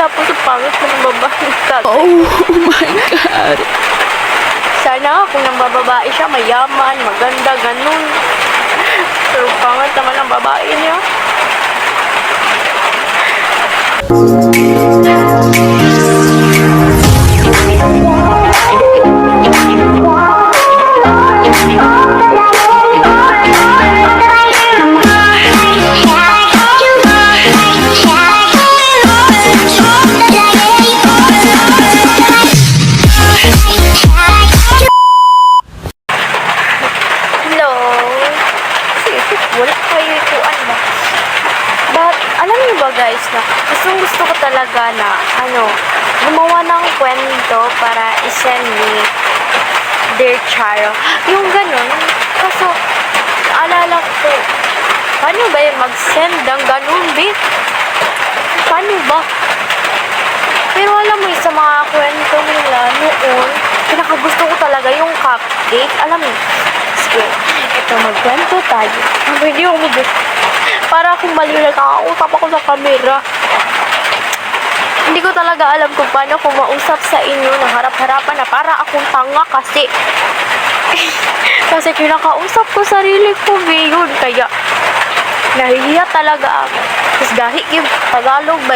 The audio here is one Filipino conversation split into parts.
Tapos ang pangit ko ng babae. Oh my God. Sana kung nang bababae siya, mayaman, maganda, ganun. Pero pangit naman ang babae niya. Hello? Wala kayo ikuan ba? But, alam niyo ba guys na gusto ko talaga na gumawa ng kwento para isend ni Dear Charo. Yung ganun, kaso naalala ko, paano ba yun mag-send ng ganun, bit? Paano ba? Pero alam mo, sa mga kwento nila noon, pinakagusto ko talaga yung cupcake. Alam mo, sige, ito magkwento tayo. Hindi ako para akong mali nakakausap ako sa camera. Hindi ko talaga alam kung paano ko mausap sa inyo ng harap-harapan na para akong tanga kasi kasi kinakausap ko sarili ko ngayon. Kaya nahihiya talaga ako. Tapos dahil yung Tagalog ba,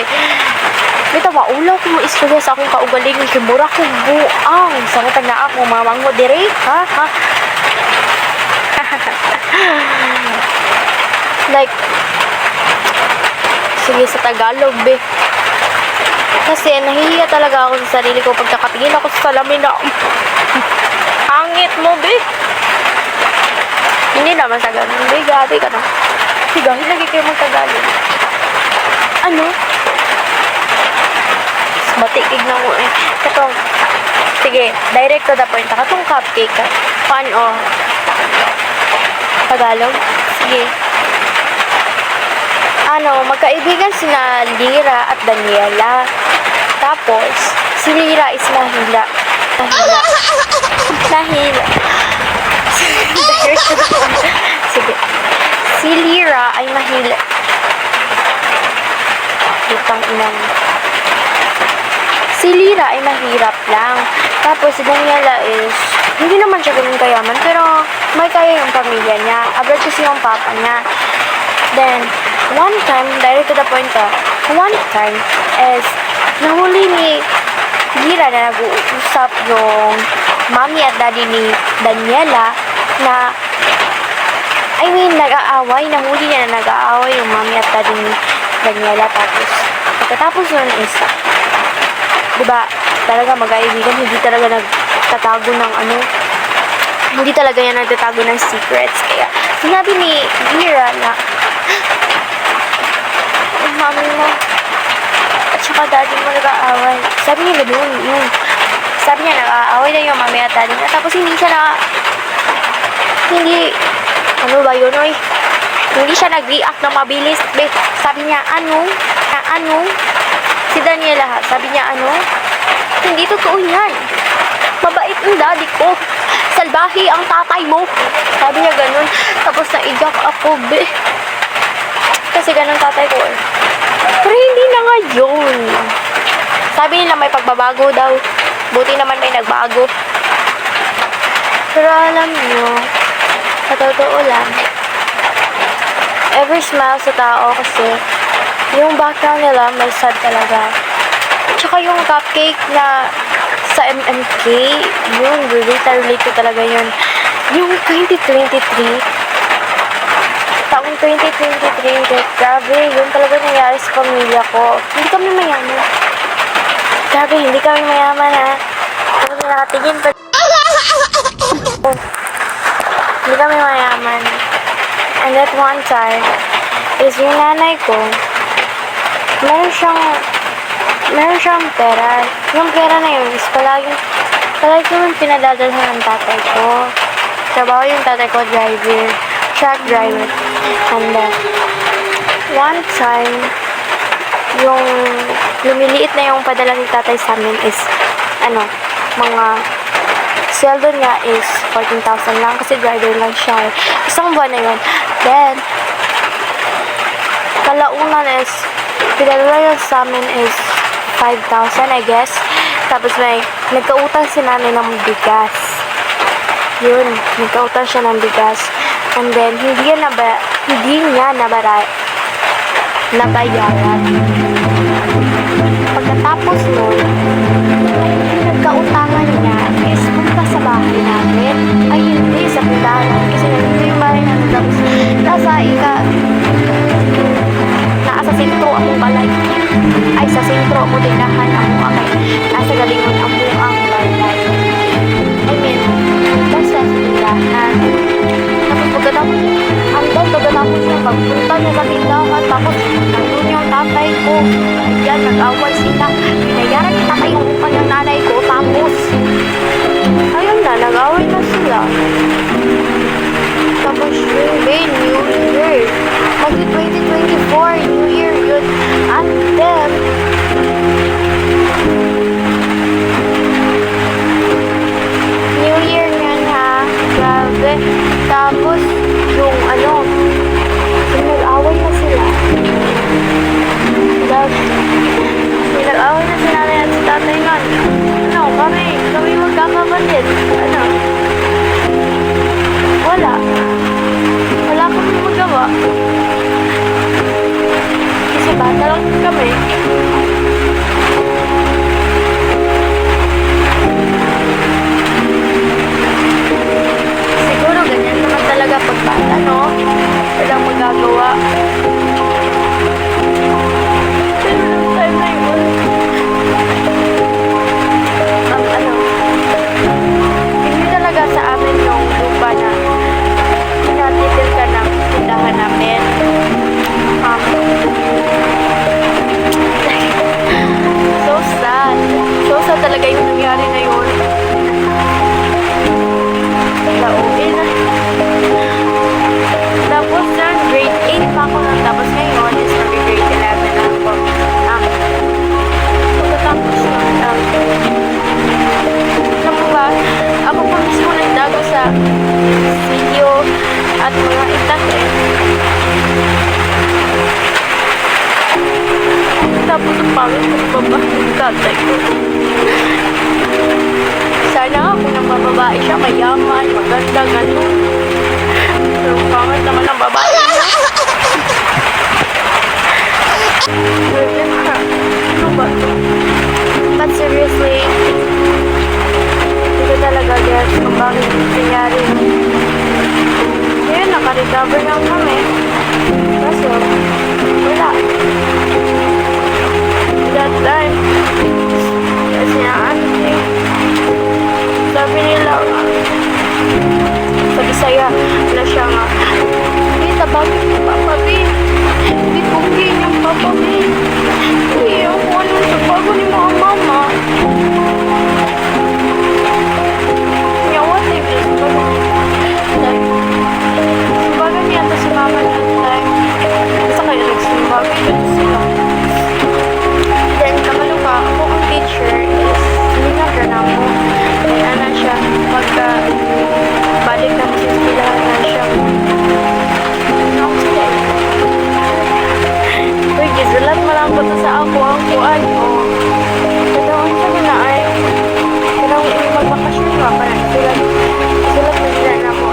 bita maulaw ko mo istorya sa akong kaugalingon kimura ko buang sa matag na ako mamanggo dire ha. Like, sige sa Tagalog be, kasi nahihiya talaga ako sa sarili ko pagkakatingin ako sa salamin na hangit mo be. Hindi naman sa ganun be, gabi ka na. Sige, lagi kayo mag-Tagalog. Ano? Matikig na mo eh. Katong, sige, direct to the point. Katong cupcake ka. Paano? Tagalog? Sige. Magkaibigan sina Lira at Daniela. Tapos, si Lira is Nahila. Sige. Si Lira ay mahila. Itang inang. Si Lira ay mahirap lang. Tapos si Daniela is, hindi naman siya ganun kayaman, pero may kaya yung pamilya niya. Abroad kasi yung papa niya. Then, one time, direct to the point one time is, nahuli ni Lira na nag-uusap yung mommy at daddy ni Daniela na, nag-aaway. Nahuli niya na nag-aaway yung mommy at daddy ni Daniela. Pagkatapos nun is, diba, talaga mag-aibigan, hindi talaga nagtatago ng hindi talaga yan nagtatago ng secrets. Kaya, sinabi ni Lira na, mami mo, at saka daddy mo nag-aaway. Sabi niya ganoon, sabi niya nag-aaway na yung mami at daddy niya. Tapos hindi siya hindi siya nag-react na mabilis. Sabi niya, si Daniela ha, sabi niya, hindi totoo yan. Mabait ang daddy ko. Salbahi ang tatay mo. Sabi niya ganun. Tapos naiyak ako, be. Kasi ganun tatay ko eh. Pero hindi na ngayon. Sabi nila may pagbabago daw. Buti naman may nagbago. Pero alam niyo, sa totoo lang, every smile sa tao kasi yung background nila may sad talaga. Tsaka yung cupcake na sa MMK, yun, relate ko talaga yun. Yung 2023, taong 2023, grabe, yun talaga nangyari sa pamilya ko. Hindi kami mayaman. Grabe, hindi kami mayaman ha. Kami nakatingin pa. Hindi kami mayaman. And that one time, is yung nanay ko, meron siyang pera. Yung pera na yun is palagi yung pinadadalhan ng tatay ko. Trabaho yung tatay ko, truck driver. And one time, yung lumiliit na yung padala ng tatay sa amin is, mga sweldo niya is 14,000 lang kasi driver lang siya. Isang buwan na yun. Then, kalaunan is, pinadala niya sa amin is 5,000 I guess. Tapos may nagkautang si nanay ng bigas. Yun, nagkautang siya ng bigas. And then, hindi niya nabayaran. Pagkatapos nun, yung nagkautangan niya is punta sa bahay namin. Ay, hindi, sa pindahan. Kasi nandito yung bahay namin. Tapos, nasa sentro akong balay. Ay, sa sentro ako dinahan ako akay. Nasa galingon ang buang balay. I mean, basta sa tindahan. Tapos pagkatapos niya, pagpunta niya sa tindahan, tapos nandun yung tatay ko. Ayan, nag-away sila. Binayaran ni tatay yung upa ng nanay ko. Tapos, ayun na, nag-away na sila. Tapos yun, New Year. Mag-2024, New Year yun. And then, New Year yan ha. Grabe. Tapos, yung yung nag-away na sila. Yung nag-away na sila na yan si tatay nga. Kami magkakapatid. Wala kami magawa. Kasi bata lang kami. Siguro ganyan naman talaga pag bata, no? Walang magagawa. Pero nung time na yun, hindi talaga sa amin yung lupa na tinatitil ka ng tindahan namin. So sad. So sad talaga yung nangyari na yun. Lauwi na. Tapos na, grade 8 pa ako lang. Tapos ngayon is grade 11 na ako. Pagkatapos na, alam mo ba, ako po mismo nagdago sa video at mga itak Tapos ang pangit ng babae ng tatay ko. Sana nga kung nang babae siya, mayaman, maganda, gano'n. Pero ang pangit naman ng babae niya. Ano ba ito? But seriously, hindi ko talaga guess kung bakit nangyari. Ngayon, naka-recover lang kami. Kaso, wala. That time, kasi na auntie, sabi nila nga, sa Bisaya na siya nga, tabagin niyo Papa B. Hindi pugin yung Papa B. Hindi ako ano sa bago ni mga mama. What if it's like, sumbagan niya ito si mama that time. Basta kayo nagsumbagan yun sila. Then, kamalo ka, ako ang teacher is, linaga na mo. Kaya na siya, balik na mo sa eskwelahan na siya. Ano sila eh? Uy, gizulat mo lang ko sa ako, ang kuan mo. Kadawang siya na ay, kadawang magbakasyon ka, parang sulat na sila na mo.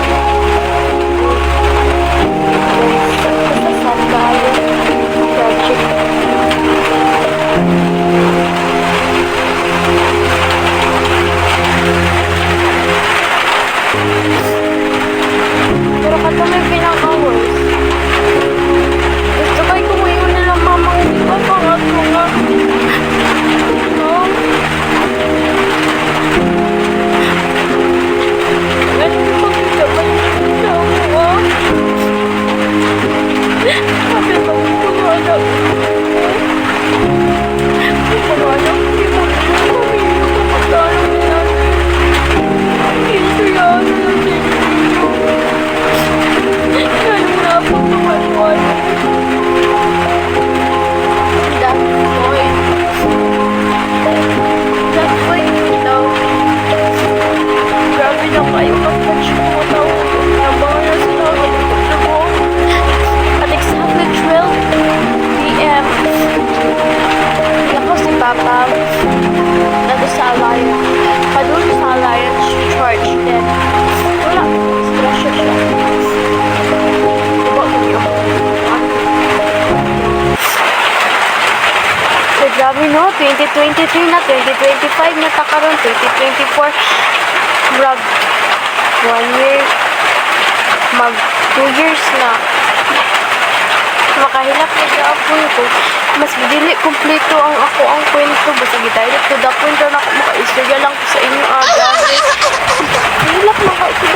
Basta sad kayo. Tragic. Pero kato may pinaka-worst. Gusto kayo kung ngayon nilang mamang iba pangat ko nga. no, 2023 na, 2025 na ta karon, 2024. Murag 1 year, mag 2 years na. Makahilap na gapon ko. Mas dili kumpleto ang ako ang kwento. Basta gidirect to the point na ako makaistorya lang ko sa inyo aga. Hilap lang ka ito